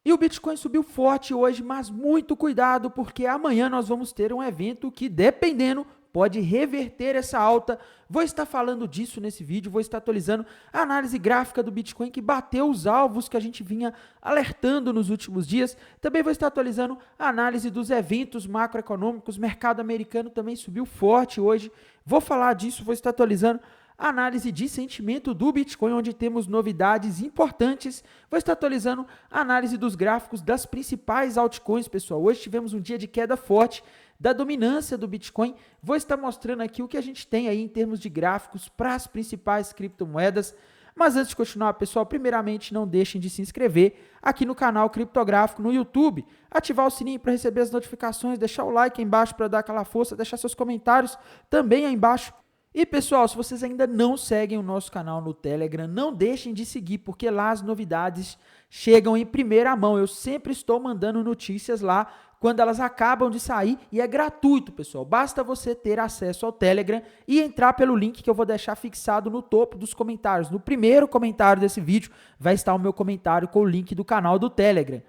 E o Bitcoin subiu forte hoje, mas muito cuidado, porque amanhã nós vamos ter um evento que, dependendo, pode reverter essa alta. Vou estar falando disso nesse vídeo, vou estar atualizando a análise gráfica do Bitcoin que bateu os alvos que a gente vinha alertando nos últimos dias. Também vou estar atualizando a análise dos eventos macroeconômicos. O mercado americano também subiu forte hoje. Vou falar disso, vou estar atualizando a análise de sentimento do Bitcoin, onde temos novidades importantes. Vou estar atualizando a análise dos gráficos das principais altcoins, pessoal. Hoje tivemos um dia de queda forte da dominância do Bitcoin. Vou estar mostrando aqui o que a gente tem aí em termos de gráficos para as principais criptomoedas. Mas antes de continuar, pessoal, primeiramente não deixem de se inscrever aqui no canal Criptográfico no YouTube, ativar o sininho para receber as notificações, deixar o like aí embaixo para dar aquela força, deixar seus comentários também aí embaixo. E pessoal, se vocês ainda não seguem o nosso canal no Telegram, não deixem de seguir, porque lá as novidades chegam em primeira mão. Eu sempre estou mandando notícias lá quando elas acabam de sair e é gratuito, pessoal. Basta você ter acesso ao Telegram e entrar pelo link que eu vou deixar fixado no topo dos comentários. No primeiro comentário desse vídeo vai estar o meu comentário com o link do canal do Telegram.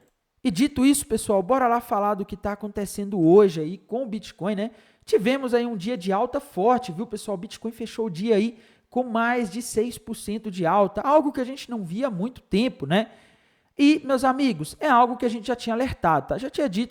E dito isso, pessoal, bora lá falar do que está acontecendo hoje aí com o Bitcoin, né? Tivemos aí um dia de alta forte, viu, pessoal? O Bitcoin fechou o dia aí com mais de 6% de alta, algo que a gente não via há muito tempo, né? E, meus amigos, é algo que a gente já tinha alertado, tá? A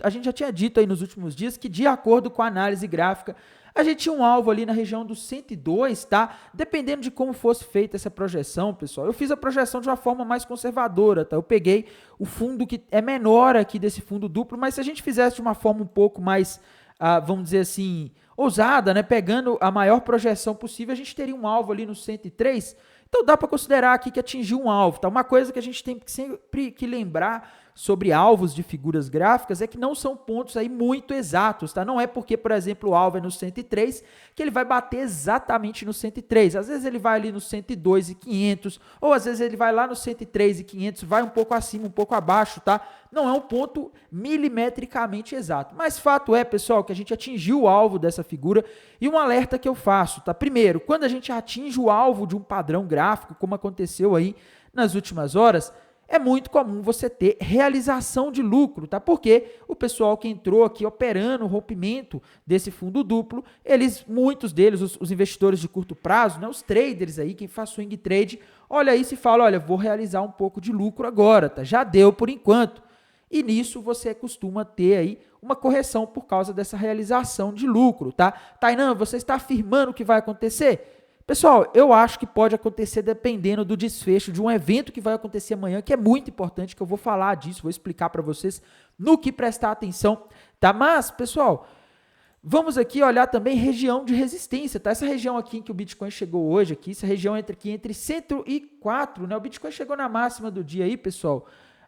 gente já tinha dito aí nos últimos dias que, de acordo com a análise gráfica, a gente tinha um alvo ali na região dos 102, tá? Dependendo de como fosse feita essa projeção, pessoal. Eu fiz a projeção de uma forma mais conservadora, tá? Eu peguei o fundo que é menor aqui desse fundo duplo, mas se a gente fizesse de uma forma um pouco mais, vamos dizer assim, ousada, né? Pegando a maior projeção possível, a gente teria um alvo ali no 103. Então dá para considerar aqui que atingiu um alvo. Tá? Uma coisa que a gente tem que sempre que lembrar sobre alvos de figuras gráficas é que não são pontos aí muito exatos, tá? Não é porque, por exemplo, o alvo é no 103 que ele vai bater exatamente no 103. Às vezes ele vai ali no 102.500, ou às vezes ele vai lá no 103.500, vai um pouco acima, um pouco abaixo, tá? Não é um ponto milimetricamente exato. Mas fato é, pessoal, que a gente atingiu o alvo dessa figura e um alerta que eu faço, tá? Primeiro, quando a gente atinge o alvo de um padrão gráfico, como aconteceu aí nas últimas horas, é muito comum você ter realização de lucro, tá? Porque o pessoal que entrou aqui operando o rompimento desse fundo duplo, muitos deles, os investidores de curto prazo, né, os traders aí, quem faz swing trade, olha isso e fala, olha, vou realizar um pouco de lucro agora, tá? Já deu por enquanto. E nisso você costuma ter aí uma correção por causa dessa realização de lucro, tá? Tainan, você está afirmando que vai acontecer? Pessoal, eu acho que pode acontecer dependendo do desfecho de um evento que vai acontecer amanhã, que é muito importante, que eu vou falar disso, vou explicar para vocês no que prestar atenção, tá? Mas, pessoal, vamos aqui olhar também região de resistência, tá? Essa região aqui em que o Bitcoin chegou hoje, aqui, essa região entre 104, né? O Bitcoin chegou na máxima do dia aí, pessoal,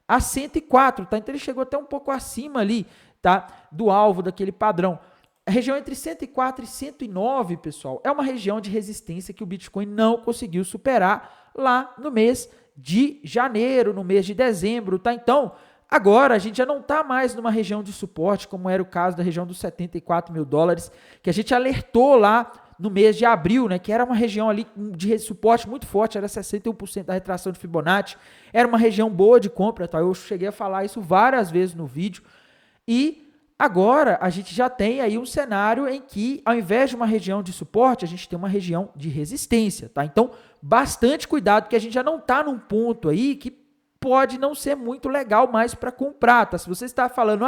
a 104, tá? Então ele chegou até um pouco acima ali, tá? Do alvo daquele padrão. A região entre 104 e 109, pessoal, é uma região de resistência que o Bitcoin não conseguiu superar lá no mês de janeiro, no mês de dezembro, tá? Então, agora a gente já não está mais numa região de suporte, como era o caso da região dos 74 mil dólares, que a gente alertou lá no mês de abril, né, que era uma região ali de suporte muito forte, era 61% da retração de Fibonacci, era uma região boa de compra, tá? Eu cheguei a falar isso várias vezes no vídeo, e agora, a gente já tem aí um cenário em que, ao invés de uma região de suporte, a gente tem uma região de resistência, tá? Então, bastante cuidado, porque a gente já não está num ponto aí que pode não ser muito legal mais para comprar, tá? Se você está falando,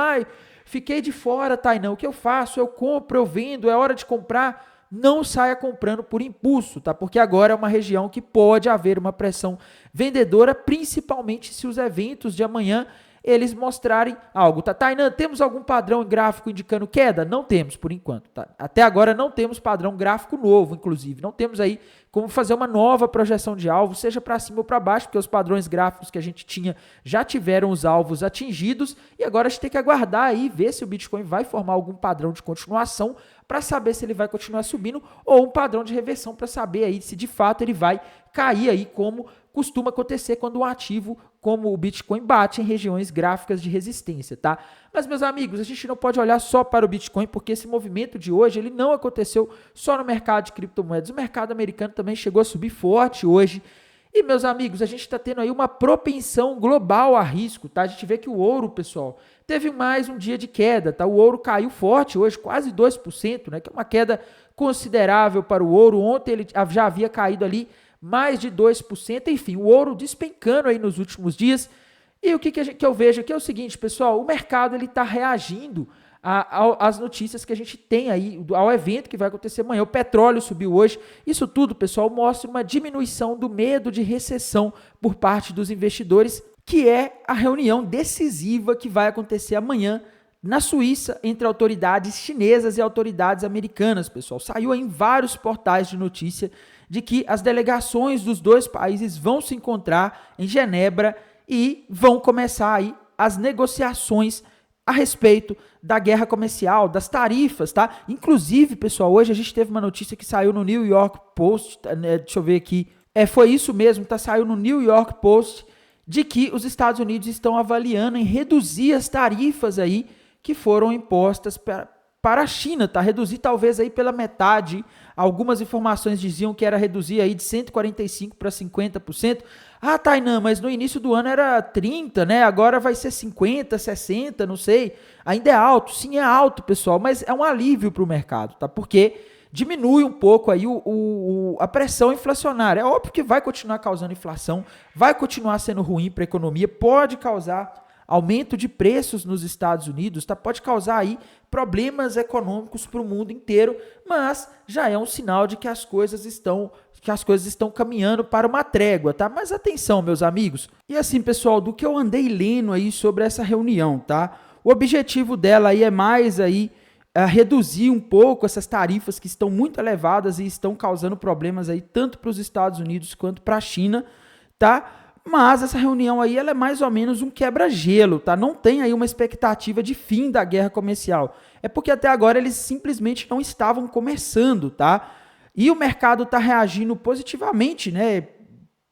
fiquei de fora, Tainan, o que eu faço? Eu compro, eu vendo, é hora de comprar. Não saia comprando por impulso, tá? Porque agora é uma região que pode haver uma pressão vendedora, principalmente se os eventos de amanhã eles mostrarem algo, tá? Tainan, temos algum padrão gráfico indicando queda? Não temos, por enquanto, tá? Até agora não temos padrão gráfico novo, inclusive. Não temos aí como fazer uma nova projeção de alvo, seja para cima ou para baixo, porque os padrões gráficos que a gente tinha já tiveram os alvos atingidos e agora a gente tem que aguardar aí, ver se o Bitcoin vai formar algum padrão de continuação para saber se ele vai continuar subindo ou um padrão de reversão para saber aí se de fato ele vai cair aí, como costuma acontecer quando um ativo como o Bitcoin bate em regiões gráficas de resistência, tá? Mas, meus amigos, a gente não pode olhar só para o Bitcoin, porque esse movimento de hoje, ele não aconteceu só no mercado de criptomoedas. O mercado americano também chegou a subir forte hoje E, meus amigos, a gente está tendo aí uma propensão global a risco, tá? A gente vê que o ouro, pessoal, teve mais um dia de queda, tá? O ouro caiu forte hoje, quase 2%, né? Que é uma queda considerável para o ouro. Ontem ele já havia caído ali mais de 2%. Enfim, o ouro despencando aí nos últimos dias. E o que eu vejo aqui é o seguinte, pessoal, o mercado ele está reagindo às notícias que a gente tem aí, ao evento que vai acontecer amanhã. O petróleo subiu hoje. Isso tudo, pessoal, mostra uma diminuição do medo de recessão por parte dos investidores, que é a reunião decisiva que vai acontecer amanhã na Suíça entre autoridades chinesas e autoridades americanas, pessoal. Saiu aí em vários portais de notícia de que as delegações dos dois países vão se encontrar em Genebra e vão começar aí as negociações a respeito da guerra comercial, das tarifas, tá? Inclusive, pessoal, hoje a gente teve uma notícia que saiu no New York Post, né? Deixa eu ver aqui, foi isso mesmo, tá? Saiu no New York Post, de que os Estados Unidos estão avaliando em reduzir as tarifas aí que foram impostas para a China, tá? Reduzir talvez aí pela metade. Algumas informações diziam que era reduzir aí de 145% para 50%. Ah, Tainan, mas no início do ano era 30%, né? Agora vai ser 50%, 60%, não sei. Ainda é alto? Sim, é alto, pessoal, mas é um alívio para o mercado, tá? Porque diminui um pouco aí a pressão inflacionária. É óbvio que vai continuar causando inflação, vai continuar sendo ruim para a economia, pode causar aumento de preços nos Estados Unidos, tá? Pode causar aí problemas econômicos para o mundo inteiro, mas já é um sinal de que as coisas estão caminhando para uma trégua, tá? Mas atenção, meus amigos. E assim, pessoal, do que eu andei lendo aí sobre essa reunião, tá? O objetivo dela aí é mais aí reduzir um pouco essas tarifas que estão muito elevadas e estão causando problemas aí tanto para os Estados Unidos quanto para a China, tá? Mas essa reunião aí ela é mais ou menos um quebra-gelo, tá? Não tem aí uma expectativa de fim da guerra comercial. É porque até agora eles simplesmente não estavam começando, tá? E o mercado está reagindo positivamente, né?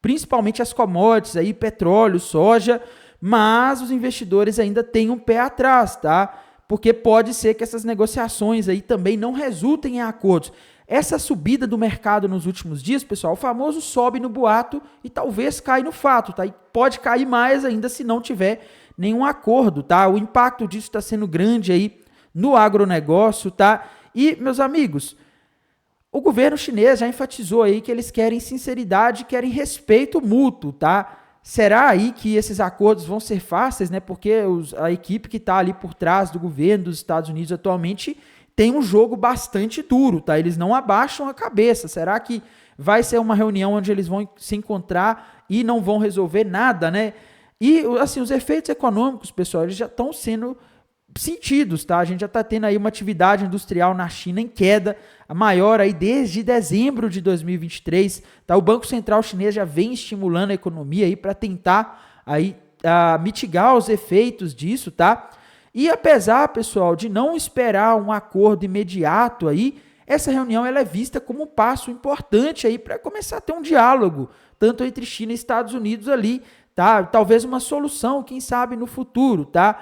Principalmente as commodities aí, petróleo, soja, mas os investidores ainda têm um pé atrás, tá? Porque pode ser que essas negociações aí também não resultem em acordos. Essa subida do mercado nos últimos dias, pessoal, o famoso sobe no boato e talvez cai no fato, tá? E pode cair mais ainda se não tiver nenhum acordo, tá? O impacto disso está sendo grande aí no agronegócio, tá? E, meus amigos, o governo chinês já enfatizou aí que eles querem sinceridade, querem respeito mútuo, tá? Será aí que esses acordos vão ser fáceis, né? Porque a equipe que está ali por trás do governo dos Estados Unidos atualmente tem um jogo bastante duro, tá? Eles não abaixam a cabeça. Será que vai ser uma reunião onde eles vão se encontrar e não vão resolver nada, né? E, assim, os efeitos econômicos, pessoal, eles já estão sendo sentidos, tá? A gente já está tendo aí uma atividade industrial na China em queda, a maior aí desde dezembro de 2023, tá? O Banco Central chinês já vem estimulando a economia aí para tentar aí mitigar os efeitos disso, tá? E apesar, pessoal, de não esperar um acordo imediato aí, essa reunião ela é vista como um passo importante aí para começar a ter um diálogo, tanto entre China e Estados Unidos ali, tá? Talvez uma solução, quem sabe no futuro, tá?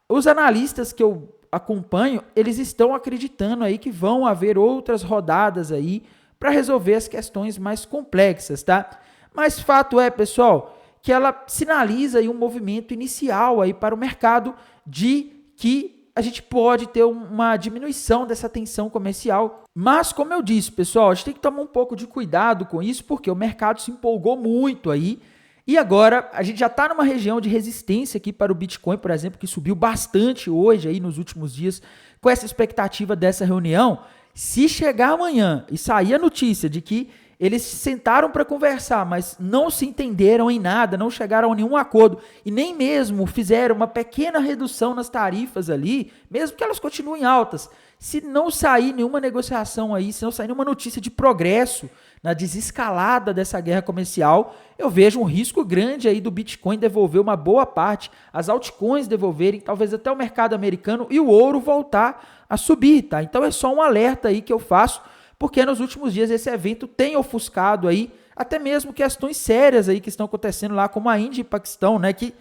Os analistas que eu acompanho, eles estão acreditando aí que vão haver outras rodadas aí para resolver as questões mais complexas, tá? Mas fato é, pessoal, que ela sinaliza aí um movimento inicial aí para o mercado de que a gente pode ter uma diminuição dessa tensão comercial. Mas, como eu disse, pessoal, a gente tem que tomar um pouco de cuidado com isso, porque o mercado se empolgou muito aí. E agora, a gente já está numa região de resistência aqui para o Bitcoin, por exemplo, que subiu bastante hoje, aí nos últimos dias, com essa expectativa dessa reunião. Se chegar amanhã e sair a notícia de que eles sentaram para conversar, mas não se entenderam em nada, não chegaram a nenhum acordo e nem mesmo fizeram uma pequena redução nas tarifas ali, mesmo que elas continuem altas. Se não sair nenhuma negociação aí, se não sair nenhuma notícia de progresso na desescalada dessa guerra comercial, eu vejo um risco grande aí do Bitcoin devolver uma boa parte, as altcoins devolverem, talvez até o mercado americano e o ouro voltar a subir, tá? Então é só um alerta aí que eu faço, porque nos últimos dias esse evento tem ofuscado aí até mesmo questões sérias aí que estão acontecendo lá, como a Índia e Paquistão, né? Que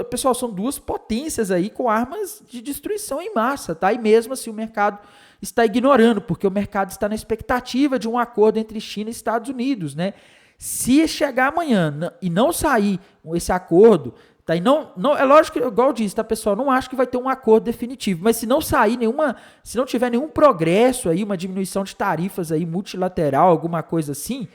pessoal, são duas potências aí com armas de destruição em massa, tá? E mesmo assim o mercado está ignorando, porque o mercado está na expectativa de um acordo entre China e Estados Unidos, né? Se chegar amanhã e não sair esse acordo, tá? E não, é lógico que, igual eu disse, tá, pessoal? Não acho que vai ter um acordo definitivo, mas se não sair se não tiver nenhum progresso aí, uma diminuição de tarifas aí multilateral, alguma coisa assim,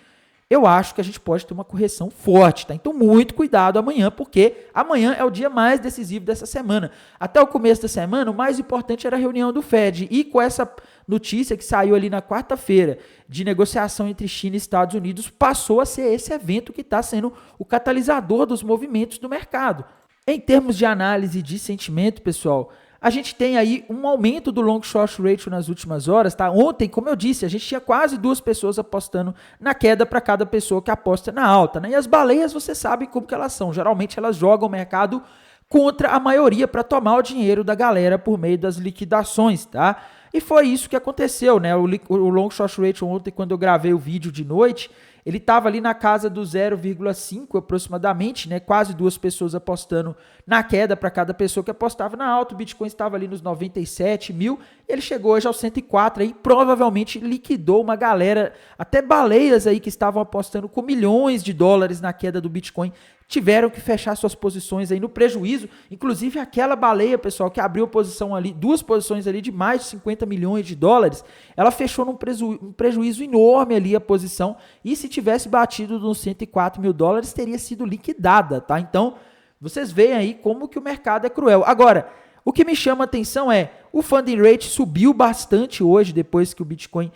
eu acho que a gente pode ter uma correção forte, tá? Então, muito cuidado amanhã, porque amanhã é o dia mais decisivo dessa semana. Até o começo da semana, o mais importante era a reunião do Fed. E com essa notícia que saiu ali na quarta-feira de negociação entre China e Estados Unidos, passou a ser esse evento que está sendo o catalisador dos movimentos do mercado. Em termos de análise de sentimento, pessoal, a gente tem aí um aumento do long short ratio nas últimas horas, tá? Ontem, como eu disse, a gente tinha quase 2 pessoas apostando na queda para cada pessoa que aposta na alta, né? E as baleias, você sabe como que elas são. Geralmente elas jogam o mercado contra a maioria para tomar o dinheiro da galera por meio das liquidações, tá? E foi isso que aconteceu, né? O long short ratio ontem, quando eu gravei o vídeo de noite, ele estava ali na casa do 0,5 aproximadamente, né? Quase 2 pessoas apostando na queda para cada pessoa que apostava na alta. O Bitcoin estava ali nos 97 mil, ele chegou hoje aos 104 aí, provavelmente liquidou uma galera, até baleias aí que estavam apostando com milhões de dólares na queda do Bitcoin, tiveram que fechar suas posições aí no prejuízo. Inclusive aquela baleia, pessoal, que abriu posição ali, 2 posições ali de mais de 50 milhões de dólares, ela fechou num prejuízo enorme ali a posição, e se tivesse batido nos 104 mil dólares, teria sido liquidada, tá? Então, vocês veem aí como que o mercado é cruel. Agora, o que me chama a atenção é, o funding rate subiu bastante hoje, depois que o Bitcoin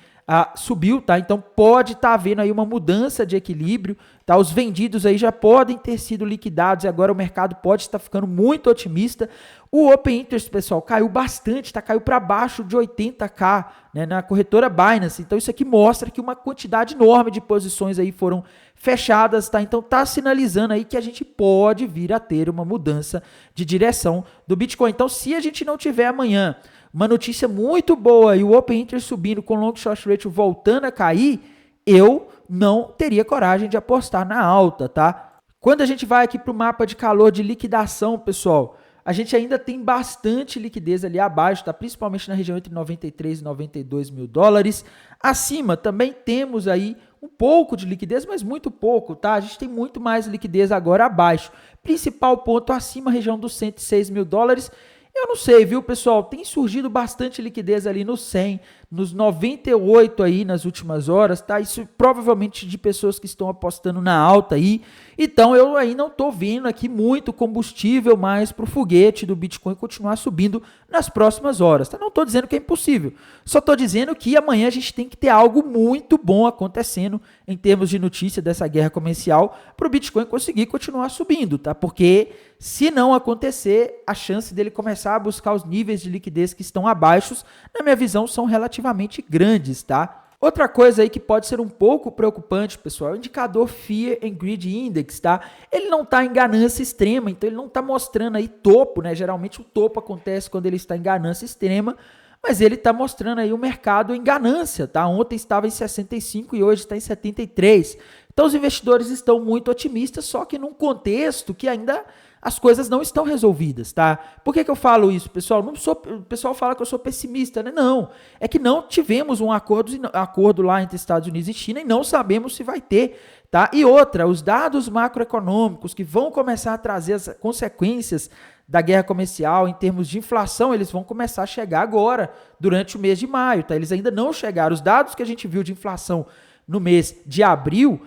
subiu, tá? Então pode estar havendo aí uma mudança de equilíbrio, tá? Os vendidos aí já podem ter sido liquidados e agora o mercado pode estar ficando muito otimista. O Open Interest, pessoal, caiu bastante, tá? Caiu para baixo de 80k, né, na corretora Binance. Então isso aqui mostra que uma quantidade enorme de posições aí foram fechadas, tá? Então tá sinalizando aí que a gente pode vir a ter uma mudança de direção do Bitcoin. Então se a gente não tiver amanhã uma notícia muito boa e o Open Interest subindo com o long short ratio voltando a cair, eu não teria coragem de apostar na alta, tá? Quando a gente vai aqui para o mapa de calor de liquidação, pessoal, a gente ainda tem bastante liquidez ali abaixo, tá? Principalmente na região entre 93 e 92 mil dólares. Acima também temos aí um pouco de liquidez, mas muito pouco, tá? A gente tem muito mais liquidez agora abaixo. Principal ponto acima, região dos 106 mil dólares. Eu não sei, viu, pessoal? Tem surgido bastante liquidez ali no 100, nos 98 aí nas últimas horas, tá? Isso provavelmente de pessoas que estão apostando na alta aí. Então eu aí não tô vendo aqui muito combustível mais pro foguete do Bitcoin continuar subindo nas próximas horas, tá? Não tô dizendo que é impossível. Só tô dizendo que amanhã a gente tem que ter algo muito bom acontecendo em termos de notícia dessa guerra comercial pro Bitcoin conseguir continuar subindo, tá? Porque se não acontecer, a chance dele começar a buscar os níveis de liquidez que estão abaixo, na minha visão, são relativamente grandes, tá? Outra coisa aí que pode ser um pouco preocupante, pessoal, é o indicador Fear and Greed Index, tá? Ele não está em ganância extrema, então ele não está mostrando aí topo, né? Geralmente o topo acontece quando ele está em ganância extrema, mas ele está mostrando aí o mercado em ganância, tá? Ontem estava em 65 e hoje está em 73. Então os investidores estão muito otimistas, só que num contexto que ainda as coisas não estão resolvidas, tá? Por que eu falo isso, pessoal? O pessoal fala que eu sou pessimista, né? Não, é que não tivemos um acordo lá entre Estados Unidos e China e não sabemos se vai ter, tá? E outra, os dados macroeconômicos que vão começar a trazer as consequências da guerra comercial em termos de inflação, eles vão começar a chegar agora, durante o mês de maio, tá? Eles ainda não chegaram. Os dados que a gente viu de inflação no mês de abril,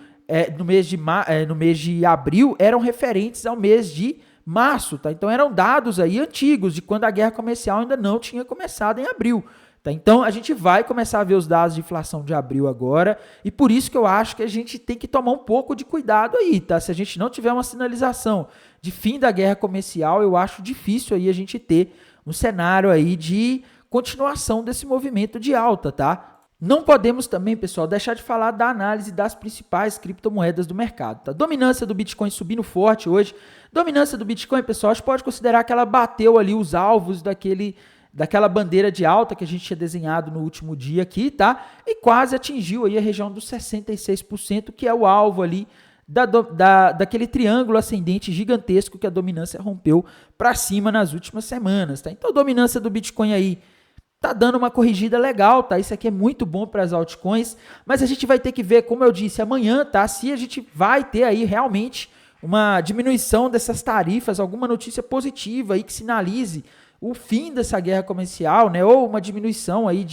no mês de abril eram referentes ao mês de março, tá? Então eram dados aí antigos de quando a guerra comercial ainda não tinha começado em abril, tá? Então a gente vai começar a ver os dados de inflação de abril agora e por isso que eu acho que a gente tem que tomar um pouco de cuidado aí, tá? Se a gente não tiver uma sinalização de fim da guerra comercial, eu acho difícil aí a gente ter um cenário aí de continuação desse movimento de alta, tá? Não podemos também, pessoal, deixar de falar da análise das principais criptomoedas do mercado, tá? Dominância do Bitcoin subindo forte hoje. Dominância do Bitcoin, pessoal, a gente pode considerar que ela bateu ali os alvos daquela bandeira de alta que a gente tinha desenhado no último dia aqui, tá? E quase atingiu aí a região dos 66%, que é o alvo ali daquele triângulo ascendente gigantesco que a dominância rompeu para cima nas últimas semanas, tá? Então, a dominância do Bitcoin aí tá dando uma corrigida legal, tá? Isso aqui é muito bom para as altcoins, mas a gente vai ter que ver, como eu disse, amanhã, tá? Se a gente vai ter aí realmente uma diminuição dessas tarifas, alguma notícia positiva aí que sinalize o fim dessa guerra comercial, né? Ou uma diminuição aí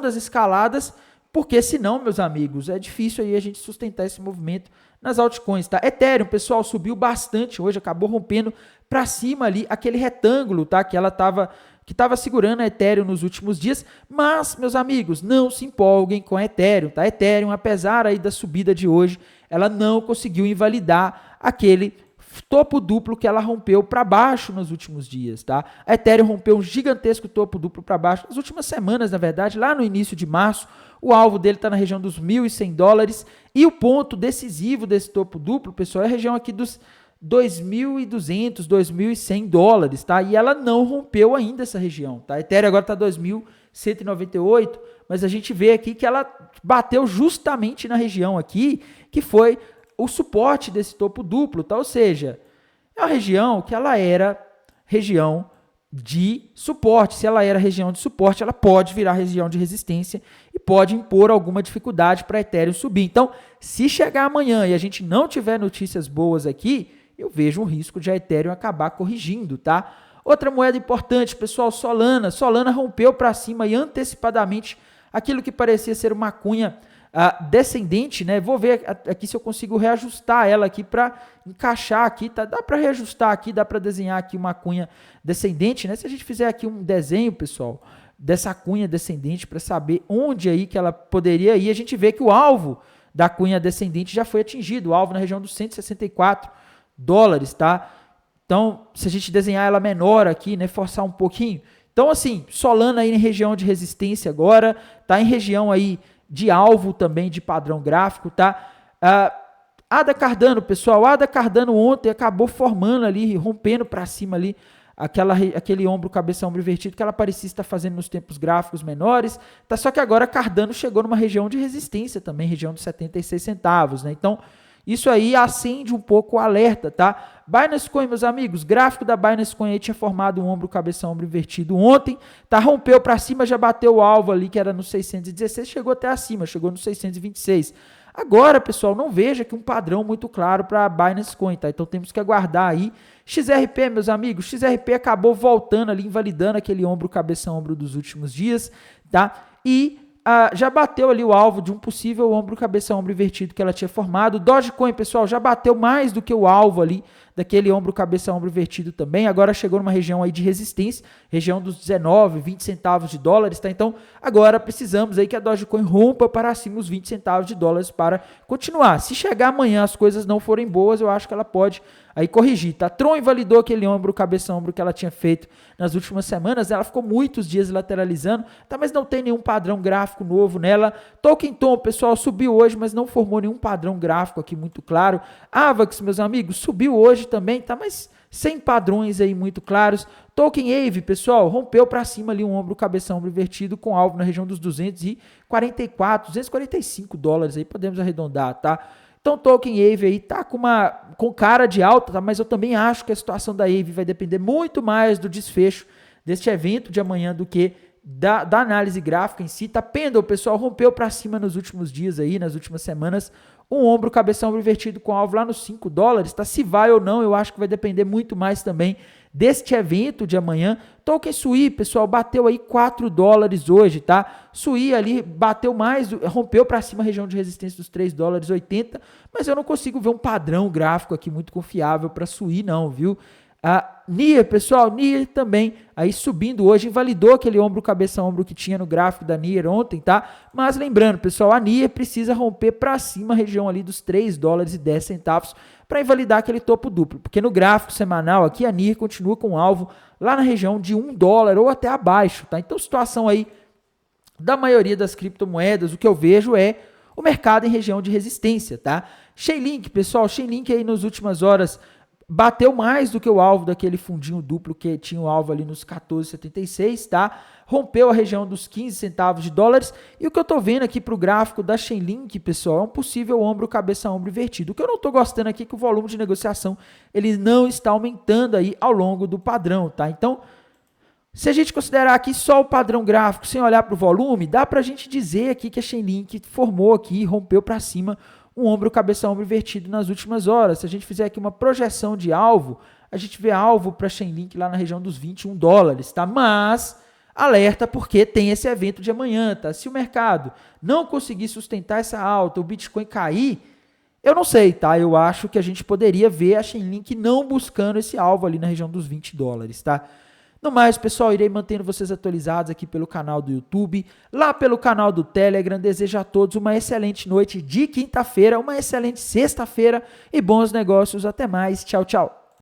das escaladas, porque senão, meus amigos, é difícil aí a gente sustentar esse movimento nas altcoins, tá? Ethereum, pessoal, subiu bastante hoje, acabou rompendo para cima ali aquele retângulo, tá? Que estava segurando a Ethereum nos últimos dias, mas, meus amigos, não se empolguem com a Ethereum, tá? Ethereum, apesar aí da subida de hoje, ela não conseguiu invalidar aquele topo duplo que ela rompeu para baixo nos últimos dias, tá? A Ethereum rompeu um gigantesco topo duplo para baixo nas últimas semanas, na verdade, lá no início de março. O alvo dele está na região dos $1.100 e o ponto decisivo desse topo duplo, pessoal, é a região aqui dos $2.200, $2.100, tá? E ela não rompeu ainda essa região, tá? A Ethereum agora está 2.198, mas a gente vê aqui que ela bateu justamente na região aqui, que foi o suporte desse topo duplo, tá? Ou seja, é uma região que ela era região de suporte. Se ela era região de suporte, ela pode virar região de resistência e pode impor alguma dificuldade para a Ethereum subir. Então, se chegar amanhã e a gente não tiver notícias boas aqui, eu vejo um risco de a Ethereum acabar corrigindo, tá? Outra moeda importante, pessoal, Solana. Solana rompeu para cima e antecipadamente aquilo que parecia ser uma cunha descendente, né? Vou ver aqui se eu consigo reajustar ela aqui para encaixar aqui, tá? Dá para reajustar aqui, dá para desenhar aqui uma cunha descendente, né? Se a gente fizer aqui um desenho, pessoal, dessa cunha descendente para saber onde aí que ela poderia ir, a gente vê que o alvo da cunha descendente já foi atingido, o alvo na região dos $164, tá? Então, se a gente desenhar ela menor aqui, né, forçar um pouquinho. Então, assim, Solana aí em região de resistência agora, tá em região aí de alvo também de padrão gráfico, tá? ADA Cardano, pessoal, ADA Cardano ontem acabou formando ali, rompendo para cima ali, aquele ombro, cabeça, ombro invertido que ela parecia estar fazendo nos tempos gráficos menores, tá? Só que agora Cardano chegou numa região de resistência também, região dos 76 centavos, né? Então, isso aí acende um pouco o alerta, tá? Binance Coin, meus amigos, gráfico da Binance Coin aí tinha formado um ombro, cabeça, ombro invertido ontem, tá? Rompeu para cima, já bateu o alvo ali, que era no 616, chegou até acima, chegou no 626. Agora, pessoal, não veja que um padrão muito claro para a Binance Coin, tá? Então temos que aguardar aí. XRP, meus amigos, XRP acabou voltando ali, invalidando aquele ombro, cabeça, ombro dos últimos dias, tá? E já bateu ali o alvo de um possível ombro, cabeça, ombro invertido que ela tinha formado. Dogecoin, pessoal, já bateu mais do que o alvo ali daquele ombro, cabeça, ombro invertido também. Agora chegou numa região aí de resistência, região dos 19, 20 centavos de dólares, tá? Então, agora precisamos aí que a Dogecoin rompa para cima os 20 centavos de dólares para continuar. Se chegar amanhã as coisas não forem boas, eu acho que ela pode aí corrigir, tá? Tron invalidou aquele ombro, cabeça, ombro que ela tinha feito nas últimas semanas, ela ficou muitos dias lateralizando, tá? Mas não tem nenhum padrão gráfico novo nela. Token Tom, pessoal, subiu hoje, mas não formou nenhum padrão gráfico aqui muito claro. Avax, meus amigos, subiu hoje também, tá? Mas sem padrões aí muito claros. Token Aave, pessoal, rompeu para cima ali um ombro, cabeça, ombro invertido com alvo na região dos 244, 245 dólares aí, podemos arredondar, tá? Então, Token Aave aí tá com cara de alta, tá? Mas eu também acho que a situação da Aave vai depender muito mais do desfecho deste evento de amanhã do que da análise gráfica em si. Tá? Pendle, pessoal, rompeu para cima nos últimos dias aí, nas últimas semanas, um ombro, cabeça, ombro invertido com alvo lá nos $5, tá? Se vai ou não, eu acho que vai depender muito mais também deste evento de amanhã. Token Sui, pessoal, bateu aí $4 hoje, tá? Sui ali bateu mais, rompeu para cima a região de resistência dos $3,80, mas eu não consigo ver um padrão gráfico aqui muito confiável para Sui não, viu? NIR, pessoal, NIR também aí subindo hoje, invalidou aquele ombro, cabeça, ombro que tinha no gráfico da NIR ontem, tá? Mas lembrando, pessoal, a NIR precisa romper para cima a região ali dos $3,10 para invalidar aquele topo duplo, porque no gráfico semanal aqui a NIR continua com alvo lá na região de $1 ou até abaixo, tá? Então, situação aí da maioria das criptomoedas, o que eu vejo é o mercado em região de resistência, tá? Chainlink, pessoal, Chainlink aí nas últimas horas bateu mais do que o alvo daquele fundinho duplo que tinha o alvo ali nos 14,76, tá? Rompeu a região dos 15 centavos de dólares. E o que eu tô vendo aqui pro gráfico da Chainlink, pessoal, é um possível ombro, cabeça, ombro invertido. O que eu não tô gostando aqui é que o volume de negociação, ele não está aumentando aí ao longo do padrão, tá? Então, Se a gente considerar aqui só o padrão gráfico, sem olhar para o volume, dá para a gente dizer aqui que a Chainlink formou aqui, rompeu para cima, um ombro, cabeça, ombro invertido nas últimas horas. Se a gente fizer aqui uma projeção de alvo, a gente vê alvo para a Chainlink lá na região dos $21, tá? Mas alerta porque tem esse evento de amanhã, tá? Se o mercado não conseguir sustentar essa alta, o Bitcoin cair, eu não sei, tá? Eu acho que a gente poderia ver a Chainlink não buscando esse alvo ali na região dos $20, tá? No mais, pessoal, irei mantendo vocês atualizados aqui pelo canal do YouTube, lá pelo canal do Telegram. Desejo a todos uma excelente noite de quinta-feira, uma excelente sexta-feira e bons negócios. Até mais. Tchau, tchau.